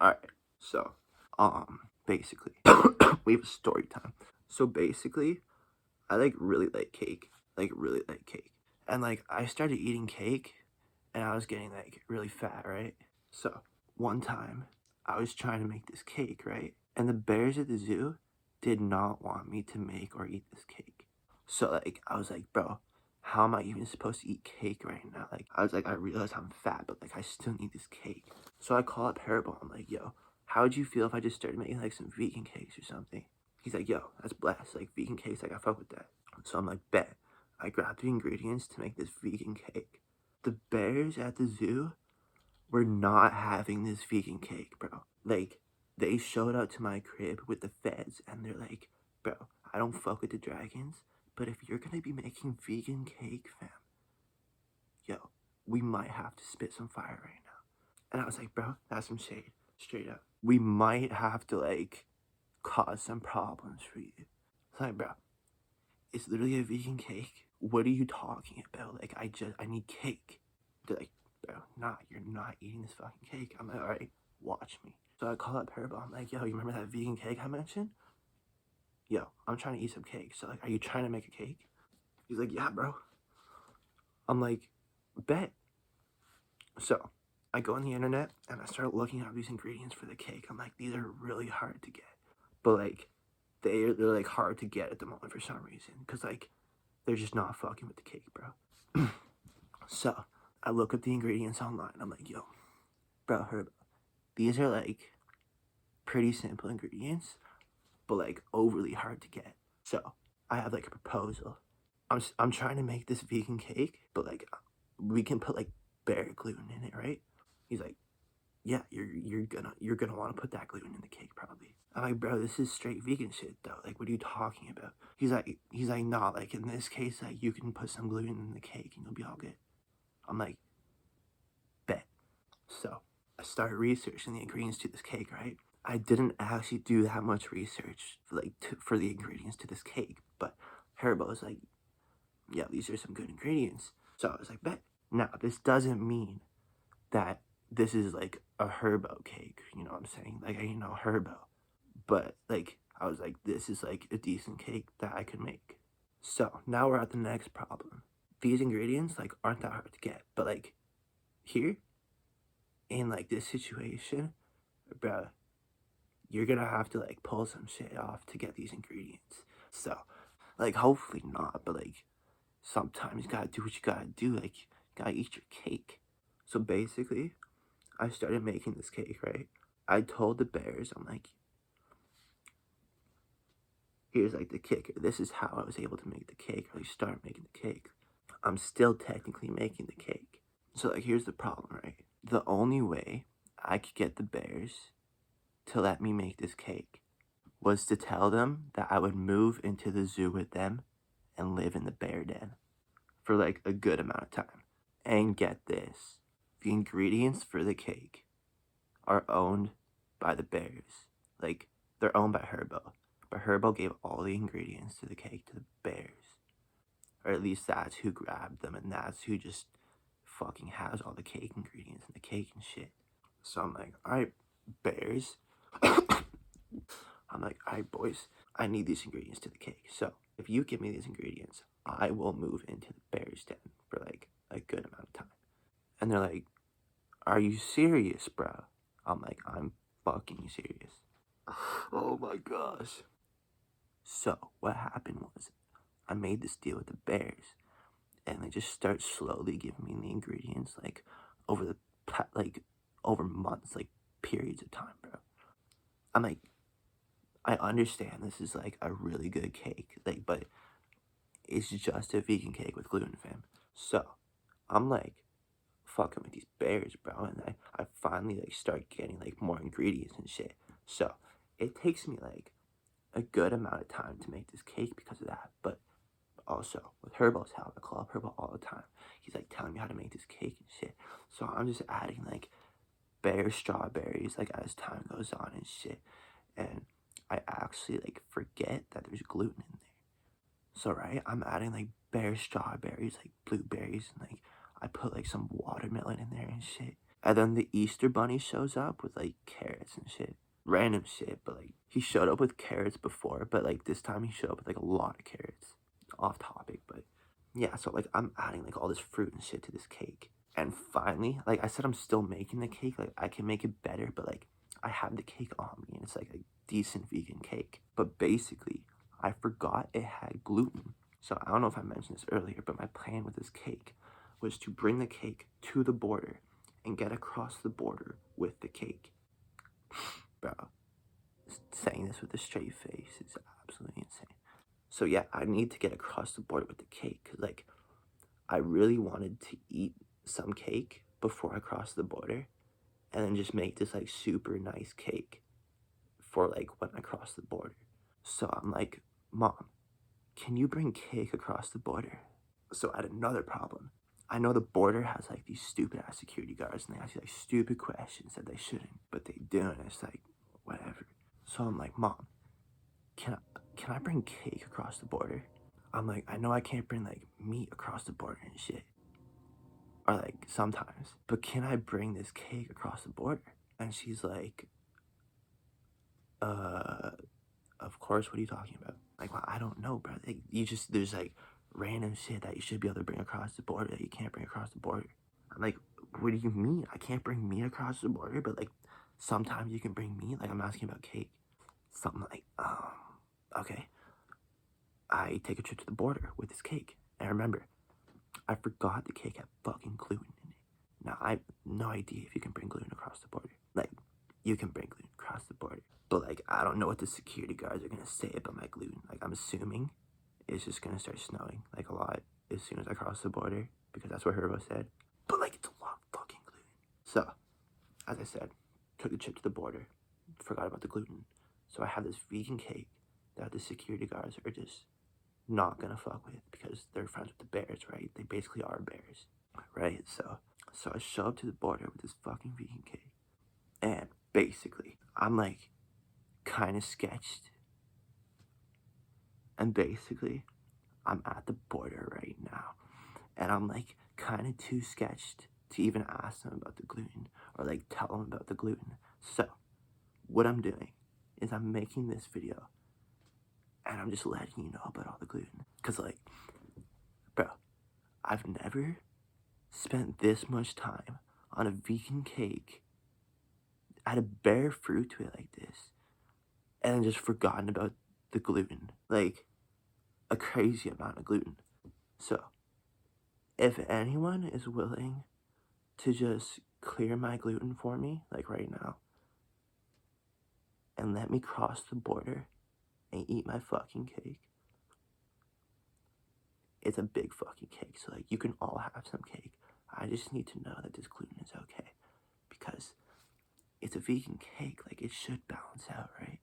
Alright, so, basically, we have a story time. So basically, I like really like cake. Like really like cake. And like I started eating cake and I was getting like really fat, right? So one time I was trying to make this cake, right? And the bears at the zoo did not want me to make or eat this cake. So like I was like, bro, how am I even supposed to eat cake right now? Like I was like, I realized I'm fat, but like I still need this cake. So I call up Haribo. I'm like, yo, how would you feel if I just started making like some vegan cakes or something? He's like, yo, that's blessed. Like vegan cakes, like I fuck with that. So I'm like, bet. I grabbed the ingredients to make this vegan cake. The bears at the zoo were not having this vegan cake, bro. Like, they showed up to my crib with the feds and they're like, bro, I don't fuck with the dragons, but if you're gonna be making vegan cake, fam, yo, we might have to spit some fire right now. And I was like, bro, that's some shade. Straight up. We might have to, like, cause some problems for you. It's like, bro, it's literally a vegan cake. What are you talking about? Like, I need cake. They're like, bro, nah, you're not eating this fucking cake. I'm like, alright, watch me. So I call up Parabel. I'm like, yo, you remember that vegan cake I mentioned? Yo, I'm trying to eat some cake. So, like, are you trying to make a cake? He's like, yeah, bro. I'm like, bet. So I go on the internet and I start looking up these ingredients for the cake. I'm like, these are really hard to get. But, like, they're like hard to get at the moment for some reason. Because, like, they're just not fucking with the cake, bro. So I look up the ingredients online. I'm like, yo, bro, Herb, these are like pretty simple ingredients, but like overly hard to get. So I have like a proposal. I'm trying to make this vegan cake, but like we can put like bear gluten in it, right? He's like, yeah, you're gonna want to put that gluten in the cake probably. I'm like, bro, this is straight vegan shit though. Like, what are you talking about? He's like, nah, like in this case, like you can put some gluten in the cake and you'll be all good. I'm like, bet. So I started researching the ingredients to this cake, right? I didn't actually do that much research for the ingredients to this cake, but Haribo was like, yeah, these are some good ingredients. So I was like, bet. Now, this doesn't mean that this is like a Herbo cake, you know what I'm saying? Like, I know Herbo. But, like, I was like, this is like a decent cake that I could make. So now we're at the next problem. These ingredients, like, aren't that hard to get, but like, here, in like this situation, bro, you're gonna have to like pull some shit off to get these ingredients. So, like, hopefully not, but like, sometimes you gotta do what you gotta do. Like, you gotta eat your cake. So basically, I started making this cake, right? I told the bears, I'm like, here's like the kicker. This is how I was able to make the cake, or like start making the cake. I'm still technically making the cake. So, like, here's the problem, right? The only way I could get the bears to let me make this cake was to tell them that I would move into the zoo with them and live in the bear den for like a good amount of time. And get this, the ingredients for the cake are owned by the bears. Like, they're owned by Herbo. But Herbo gave all the ingredients to the cake to the bears. Or at least that's who grabbed them, and that's who just fucking has all the cake ingredients and the cake and shit. So I'm like, alright, bears. I'm like, alright, boys, I need these ingredients to the cake. So if you give me these ingredients, I will move into the bear's den for like a good amount of time. And they're like, are you serious, bro? I'm like, I'm fucking serious. Oh my gosh. So what happened was I made this deal with the bears and they just start slowly giving me the ingredients like over the like over months, like periods of time, bro. I'm like, I understand this is like a really good cake, like, but it's just a vegan cake with gluten, fam. So I'm like fucking with these bears, bro, and I finally like start getting like more ingredients and shit. So it takes me like a good amount of time to make this cake because of that. But also with Herbo's help, I call up Herbo all the time. He's like telling me how to make this cake and shit. So I'm just adding like bear strawberries like as time goes on and shit. And I actually like forget that there's gluten in there. So right, I'm adding like bear strawberries, like blueberries, and like I put like some watermelon in there and shit. And then the Easter Bunny shows up with like carrots and shit. Random shit, but like he showed up with carrots before, but like this time he showed up with like a lot of carrots. Off topic, but yeah, so like I'm adding like all this fruit and shit to this cake. And finally, like I said, I'm still making the cake. Like I can make it better, but like I have the cake on me and it's like a decent vegan cake. But basically, I forgot it had gluten. So I don't know if I mentioned this earlier, but my plan with this cake was to bring the cake to the border and get across the border with the cake. Bro, saying this with a straight face is absolutely insane. So yeah, I need to get across the border with the cake. Cause like, I really wanted to eat some cake before I cross the border, and then just make this like super nice cake for like when I cross the border. So I'm like, Mom, can you bring cake across the border? So I had another problem. I know the border has like these stupid ass security guards and they ask you like stupid questions that they shouldn't, but they do, and it's like whatever. So I'm like, Mom, can I bring cake across the border? I'm like, I know I can't bring like meat across the border and shit. Or like sometimes, but can I bring this cake across the border? And she's like, of course, what are you talking about? Like, well, I don't know, bro. Like, there's like random shit that you should be able to bring across the border that you can't bring across the border. I'm like, what do you mean? I can't bring meat across the border, but like sometimes you can bring meat. Like, I'm asking about cake. Something like, okay. I take a trip to the border with this cake. And remember, I forgot the cake had fucking gluten in it. Now, I have no idea if you can bring gluten across the border. Like, you can bring gluten across the border. But, like, I don't know what the security guards are gonna say about my gluten. Like, I'm assuming it's just gonna start snowing, like, a lot as soon as I cross the border. Because that's what Herbo said. But, like, it's a lot of fucking gluten. So, as I said, took the trip to the border. Forgot about the gluten. So I have this vegan cake that the security guards are just not gonna fuck with because they're friends with the bears, right? They basically are bears, right? So I show up to the border with this fucking vegan cake, and basically I'm like kind of sketched, and basically I'm at the border right now, and I'm like kind of too sketched to even ask them about the gluten or like tell them about the gluten. So what I'm doing is I'm making this video and I'm just letting you know about all the gluten. Cause like, bro, I've never spent this much time on a vegan cake, add a bare fruit to it like this, and then just forgotten about the gluten. Like, a crazy amount of gluten. So, if anyone is willing to just clear my gluten for me, like right now, and let me cross the border and eat my fucking cake, it's a big fucking cake. So, like, you can all have some cake. I just need to know that this gluten is okay. Because it's a vegan cake, like, it should balance out, right?